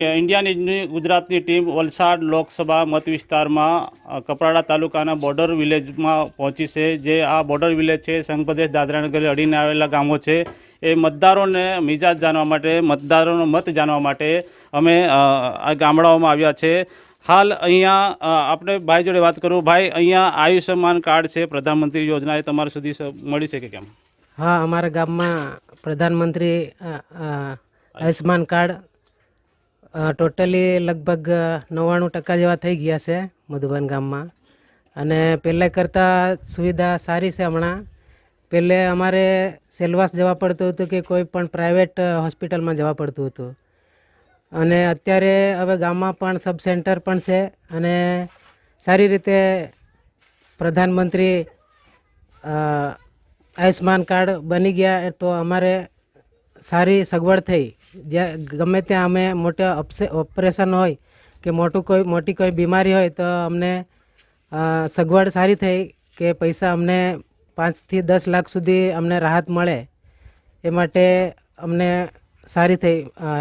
India ન્યૂઝની ગુજરાતની team Valsad Lok Sabha મત વિસ્તારમાં કપરાડા તાલુકાના બોર્ડર વિલેજમાં પહોંચી છે। જે આ બોર્ડર વિલેજ છે સંઘપ્રદેશ દાદરાનગર અડીને આવેલા ગામો છે। એ મતદારોને મિજાજ જાણવા માટે, મતદારોનો મત જાણવા માટે અમે આ ગામડાઓમાં આવ્યા છે। હાલ અહીંયા આપણે ભાઈ જોડે વાત કરું। ભાઈ, અહીંયા આયુષ્યમાન કાર્ડ છે, પ્રધાનમંત્રી યોજના, એ તમારા સુધી મળી છે કે કેમ? हाँ, अमरा गाम में प्रधानमंत्री आयुष्मान कार्ड टोटली लगभग 99% जेवा थई गया है मधुबन गाम में। अने पहले करता सुविधा सारी से हमणा। पहले अमारे सेलवास जवा पड़तुं हतुं कि कोई पण प्राइवेट हॉस्पिटल में जवा पड़तुं हतुं। अने अत्यारे हवे गाम में पण सब सेंटर पण छे अने सारी रीते प्रधानमंत्री आयुष्मान कार्ड बनी गया। तो अमारे सारी सगवड़ थई। गमे त्या अमे मोटे ऑपरेशन होय कि मोटी कोई बीमारी होय तो अमने सगवड़ सारी थई कि पैसा अमने 5 થી 10 लाख सुधी अमने राहत मळे। ए माटे अमने सारी थई,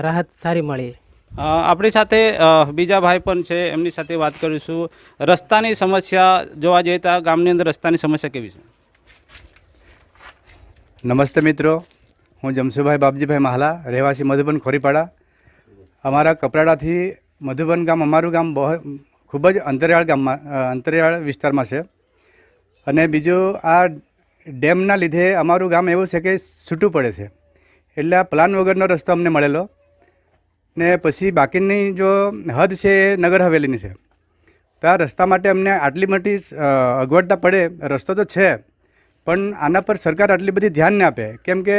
राहत सारी मळी। આપણી સાથે બીજા ભાઈ પણ છે, એમની સાથે વાત કરીશું। રસ્તાની સમસ્યા જોવા જઈએ તો ગામની અંદર રસ્તાની સમસ્યા કેવી છે? नमस्ते मित्रों, हूँ जमशुभाई बापजीभाई महाला, રહેવાસી मधुबन खोरीपाड़ा। अमारा कपराड़ा थी मधुबन गाम अमारू गाम बहुत खूब ज अंतरियाळ विस्तार में है। अने बीजू आ डेमना लीधे अमारू गाम एवं है कि छूटू पड़े है, एटले प्लान वगरनो रस्तो अमने मळेलो ने पछी बाकीनी जो हद है नगर हवेलीनी है। तो आ रस्ता माटे अमने आटली मोटी अगवडता पड़े। रस्तो तो है पण आना पर सरकार आटली बधी ध्यान नहीं आपे, केम के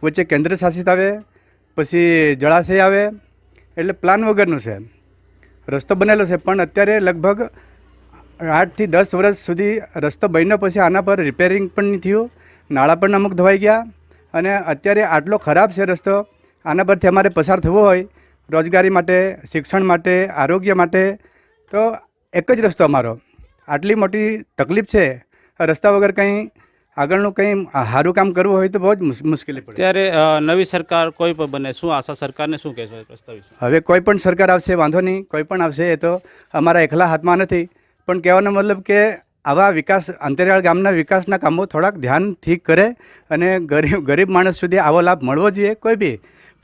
वच्चे केन्द्र शासित आवे, पछी जलाशय आवे, एटले प्लान वगरनुं छे। रस्तो बनेलो छे पण अत्यारे लगभग 8 થી 10 वर्ष सुधी रस्तो बन्यो पछी आना पर रिपेरिंग पण नहीं थयुं, नाळा पण अमुक धोवाई गया। अने अत्यारे आटलो खराब छे रस्तो। आना परथी अमारे पसार थवुं होय रोजगारी माटे, शिक्षण माटे, आरोग्य माटे, तो एक ज रस्तो अमारो। आटली मोटी तकलीफ छे। रस्ता वगर कहीं આગળનું કંઈ સારું કામ કરવું હોય તો બહુ જ મુશ્કેલી પડે। ત્યારે નવી સરકાર કોઈ પણ બને, શું આશા સરકારને શું કહેશો રસ્તા વિશે? હવે કોઈ પણ સરકાર આવશે વાંધો નહીં, કોઈ પણ આવશે, એ તો અમારા એકલા હાથમાં નથી। પણ કહેવાનો મતલબ કે આવા વિકાસ અંતરિયાળ ગામના વિકાસના કામો થોડાક ધ્યાનથી કરે અને ગરીબ માણસ સુધી આવો લાભ મળવો જોઈએ। કોઈ બી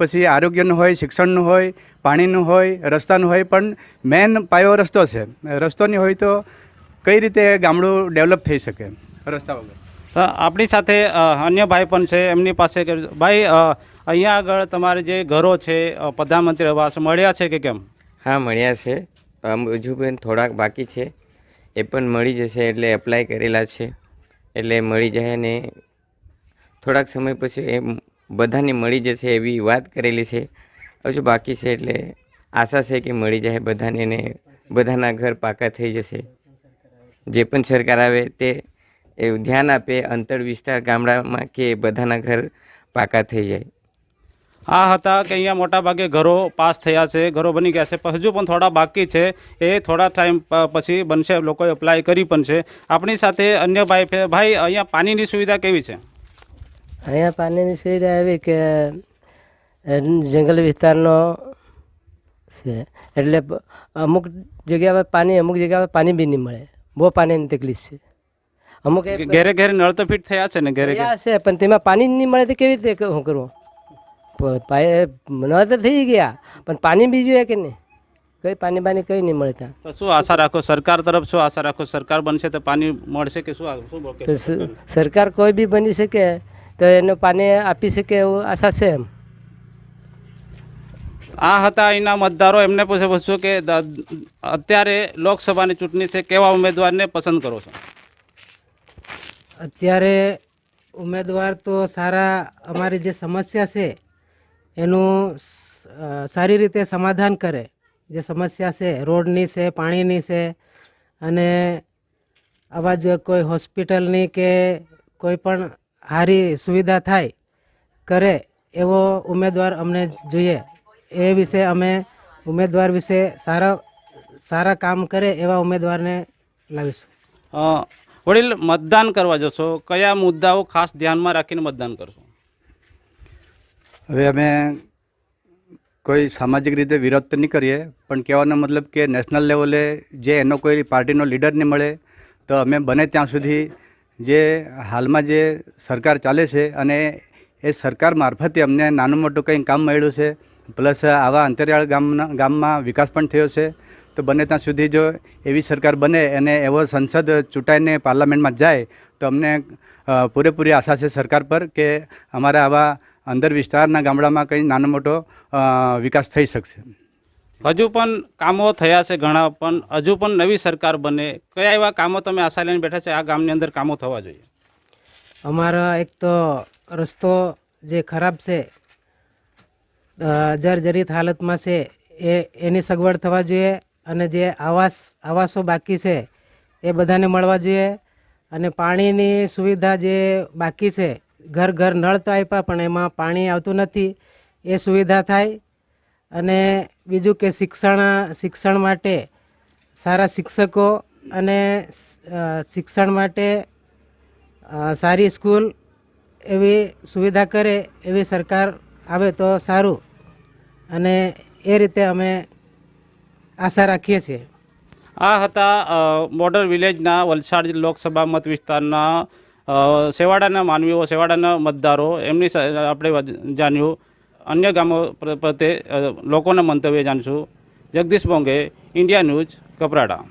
પછી આરોગ્યનું હોય, શિક્ષણનું હોય, પાણીનું હોય, રસ્તાનું હોય, પણ મેન પાયો રસ્તો છે। રસ્તો નહીં હોય તો કઈ રીતે ગામડું ડેવલપ થઈ શકે રસ્તા વગર? આપણી સાથે અન્ય ભાઈ પણ છે, એમની પાસે ભાઈ અહીંયા આગળ તમારે જે ઘરો છે પ્રધાનમંત્રી આવાસ મળ્યા છે કે કેમ? हाँ મળ્યા છે, હજુ પણ થોડાક બાકી છે, એ પણ મળી જશે। એટલે એપ્લાય કરેલા છે એટલે મળી જાય ને થોડાક સમય પછી એ બધાને મળી જશે એવી વાત કરેલી છે। હજુ બાકી છે એટલે આશા છે કે મળી જાય બધાને ને બધાના ઘર પાકા થઈ જશે। જે પણ સરકાર આવે તે ध्यान आपे अंतर विस्तार गामडामां के बधाना घर पाका थई जाय। आ हता कि अहींया मोटा भागे घरो पास थया छे, घरो बनी गया छे, पण हजू पण थोड़ा बाकी छे। ए थोड़ा टाइम पछी बनशे, लोकोए अप्लाय करी पण छे। आपणी साथे अन्य भाई छे। भाई, अहींया पानीनी सुविधा केवी छे? अहींया पानीनी सुविधा एवी के जंगल विस्तारनो छे, एटले अमुक जग्या पर पानी, अमुक जग्या पर पानी बी नहीं मळे। बહુ પાણીની તકલીફ છે। અમુક ઘેરે ઘેરે નળ તો ફિટ થયા છે ને? ઘેરે ઘેરે છે પણ તેમાં પાણી નહીં મળે તો કેવી રીતે શું કરવું? નળ તો થઈ ગયા પણ પાણી બી જોઈએ કે નહીં? કઈ પાણી બાની કઈ નહીં મળતા। તો શું આશા રાખો સરકાર તરફ? શું આશા રાખો સરકાર બનશે તો પાણી મળશે કે શું? સરકાર કોઈ બી બની શકે તો એને પાણી આપી શકે એવું આશા છે એમ। આ હતા અહીંના મતદારો। એમને પૂછ્યું કે અત્યારે લોકસભાની ચૂંટણી છે, કેવા ઉમેદવારને પસંદ કરો છો? અત્યારે ઉમેદવાર તો સારા અમારી જે સમસ્યા છે એનું સારી રીતે સમાધાન કરે। જે સમસ્યા છે રોડની છે, પાણીની છે, અને આવા જ કોઈ હોસ્પિટલની કે કોઈ પણ સારી સુવિધા થાય કરે એવો ઉમેદવાર અમને જોઈએ। એ વિશે અમે ઉમેદવાર વિશે સારા કામ કરે એવા ઉમેદવારને લાવીશું। વડીલ, મતદાન કરવા જશો, કયા મુદ્દાઓ ખાસ ધ્યાનમાં રાખીને મતદાન કરશો? હવે અમે કોઈ સામાજિક રીતે વિરોધ તો નહીં કરીએ, પણ કહેવાનો મતલબ કે નેશનલ લેવલે જે એનો કોઈ પાર્ટીનો લીડર નહીં મળે તો અમે બને ત્યાં સુધી જે હાલમાં જે સરકાર ચાલે છે અને એ સરકાર મારફતે અમને નાનું મોટું કંઈ કામ મળ્યું છે, પ્લસ આવા અંતરિયાળ ગામમાં વિકાસ પણ થયો છે, તો બને ત્યાં સુધી જો એવી સરકાર બને અને એવો સંસદ ચૂંટાઈને પાર્લામેન્ટમાં જાય તો અમને પૂરેપૂરી આશા છે સરકાર પર કે અમારા આવા અંદર વિસ્તારના ગામડામાં કંઈ નાનો મોટો વિકાસ થઈ શકશે. હજુ પણ કામો થયા છે ઘણા, પણ હજુ પણ નવી સરકાર બને, કયા એવા કામો તમે આશા લઈને બેઠા છે આ ગામની અંદર કામો થવા જોઈએ? અમારા એક તો રસ્તો જે ખરાબ છે, જર્જરિત હાલતમાં છે, એની સગવડ થવા જોઈએ, અને જે આવાસો બાકી છે એ બધાને મળવા જોઈએ, અને પાણીની સુવિધા જે બાકી છે, ઘર ઘર નળ તો આપ્યા પણ એમાં પાણી આવતું નથી, એ સુવિધા થાય. અને બીજું કે શિક્ષણ માટે સારા શિક્ષકો અને શિક્ષણ માટે સારી સ્કૂલ એવી સુવિધા કરે એવી સરકાર આવે તો સારું, અને એ રીતે અમે આશા રાખીએ છીએ. આ હતા બોર્ડર વિલેજના વલસાડ લોકસભા મત વિસ્તારના સેવાડાના માનવીઓ, સેવાડાના મતદારો, એમની આપણે જાણ્યું. અન્ય ગામો પ્રત્યે લોકોના મંતવ્ય જાણીશું. Jagdish Bonge, India News, Kaprada.